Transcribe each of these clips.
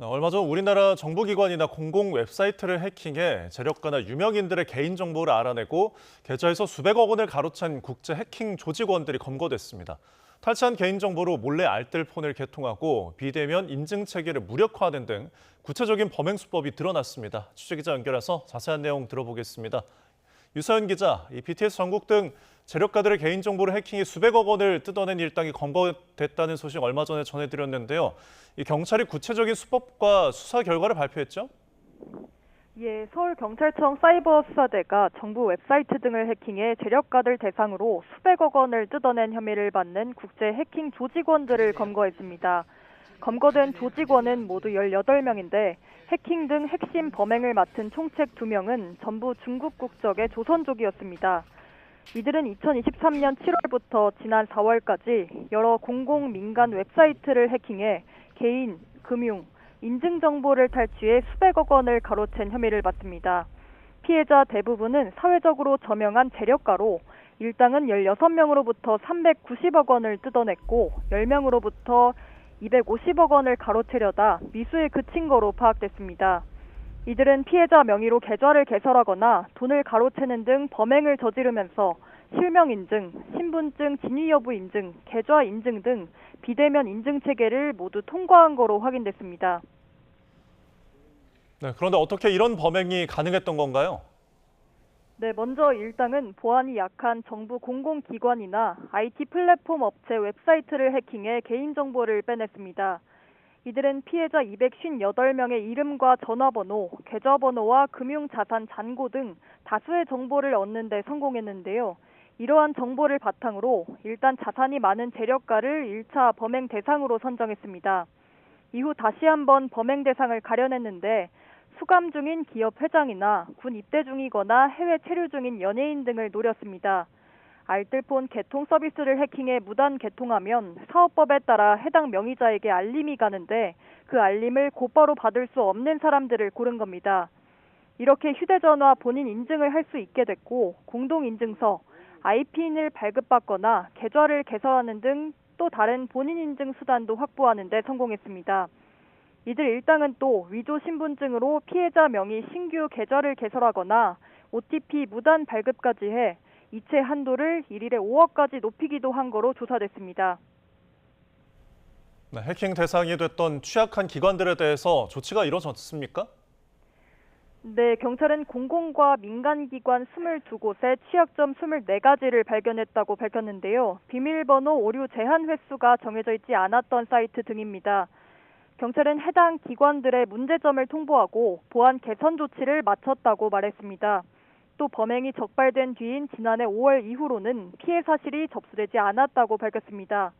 얼마 전 우리나라 정부기관이나 공공 웹사이트를 해킹해 재력가나 유명인들의 개인정보를 알아내고 계좌에서 수백억 원을 가로챈 국제 해킹 조직원들이 검거됐습니다. 탈취한 개인정보로 몰래 알뜰폰을 개통하고 비대면 인증체계를 무력화하는 등 구체적인 범행 수법이 드러났습니다. 취재기자 연결해서 자세한 내용 들어보겠습니다. 유서연 기자, 이 BTS 정국 등 재력가들의 개인정보를 해킹해 수백억 원을 뜯어낸 일당이 검거됐다는 소식 얼마 전에 전해드렸는데요. 이 경찰이 구체적인 수법과 수사 결과를 발표했죠? 예, 서울경찰청 사이버수사대가 정부 웹사이트 등을 해킹해 재력가들 대상으로 수백억 원을 뜯어낸 혐의를 받는 국제 해킹 조직원들을 검거했습니다. 검거된 조직원은 모두 18명인데 해킹 등 핵심 범행을 맡은 총책 2명은 전부 중국 국적의 조선족이었습니다. 이들은 2023년 7월부터 지난 4월까지 여러 공공 민간 웹사이트를 해킹해 개인, 금융, 인증 정보를 탈취해 수백억 원을 가로챈 혐의를 받습니다. 피해자 대부분은 사회적으로 저명한 재력가로 일당은 16명으로부터 390억 원을 뜯어냈고 10명으로부터 250억 원을 가로채려다 미수에 그친 거로 파악됐습니다. 이들은 피해자 명의로 계좌를 개설하거나 돈을 가로채는 등 범행을 저지르면서 실명 인증, 신분증 진위 여부 인증, 계좌 인증 등 비대면 인증 체계를 모두 통과한 거로 확인됐습니다. 네, 그런데 어떻게 이런 범행이 가능했던 건가요? 네, 먼저 일당은 보안이 약한 정부 공공기관이나 IT 플랫폼 업체 웹사이트를 해킹해 개인정보를 빼냈습니다. 이들은 피해자 258명의 이름과 전화번호, 계좌번호와 금융자산 잔고 등 다수의 정보를 얻는 데 성공했는데요. 이러한 정보를 바탕으로 일단 자산이 많은 재력가를 1차 범행 대상으로 선정했습니다. 이후 다시 한번 범행 대상을 가려냈는데 수감 중인 기업 회장이나 군 입대 중이거나 해외 체류 중인 연예인 등을 노렸습니다. 알뜰폰 개통 서비스를 해킹해 무단 개통하면 사업법에 따라 해당 명의자에게 알림이 가는데 그 알림을 곧바로 받을 수 없는 사람들을 고른 겁니다. 이렇게 휴대전화 본인 인증을 할 수 있게 됐고 공동인증서, IP인을 발급받거나 계좌를 개설하는 등 또 다른 본인 인증 수단도 확보하는 데 성공했습니다. 이들 일당은 또 위조 신분증으로 피해자 명의 신규 계좌를 개설하거나 OTP 무단 발급까지 해 이체 한도를 일일에 5억까지 높이기도 한 거로 조사됐습니다. 네, 해킹 대상이 됐던 취약한 기관들에 대해서 조치가 이루어졌습니까? 네, 경찰은 공공과 민간기관 22곳에 취약점 24가지를 발견했다고 밝혔는데요. 비밀번호 오류 제한 횟수가 정해져 있지 않았던 사이트 등입니다. 경찰은 해당 기관들의 문제점을 통보하고 보안 개선 조치를 마쳤다고 말했습니다. 또 범행이 적발된 뒤인 지난해 5월 이후로는 피해 사실이 접수되지 않았다고 밝혔습니다.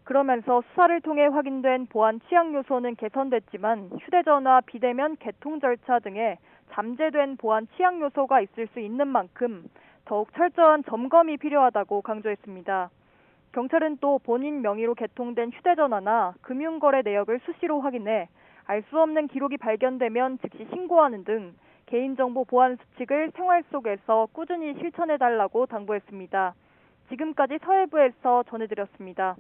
그러면서 수사를 통해 확인된 보안 취약 요소는 개선됐지만 휴대전화 비대면 개통 절차 등에 잠재된 보안 취약 요소가 있을 수 있는 만큼 더욱 철저한 점검이 필요하다고 강조했습니다. 경찰은 또 본인 명의로 개통된 휴대전화나 금융거래 내역을 수시로 확인해 알 수 없는 기록이 발견되면 즉시 신고하는 등 개인정보 보안 수칙을 생활 속에서 꾸준히 실천해달라고 당부했습니다. 지금까지 서해부에서 전해드렸습니다.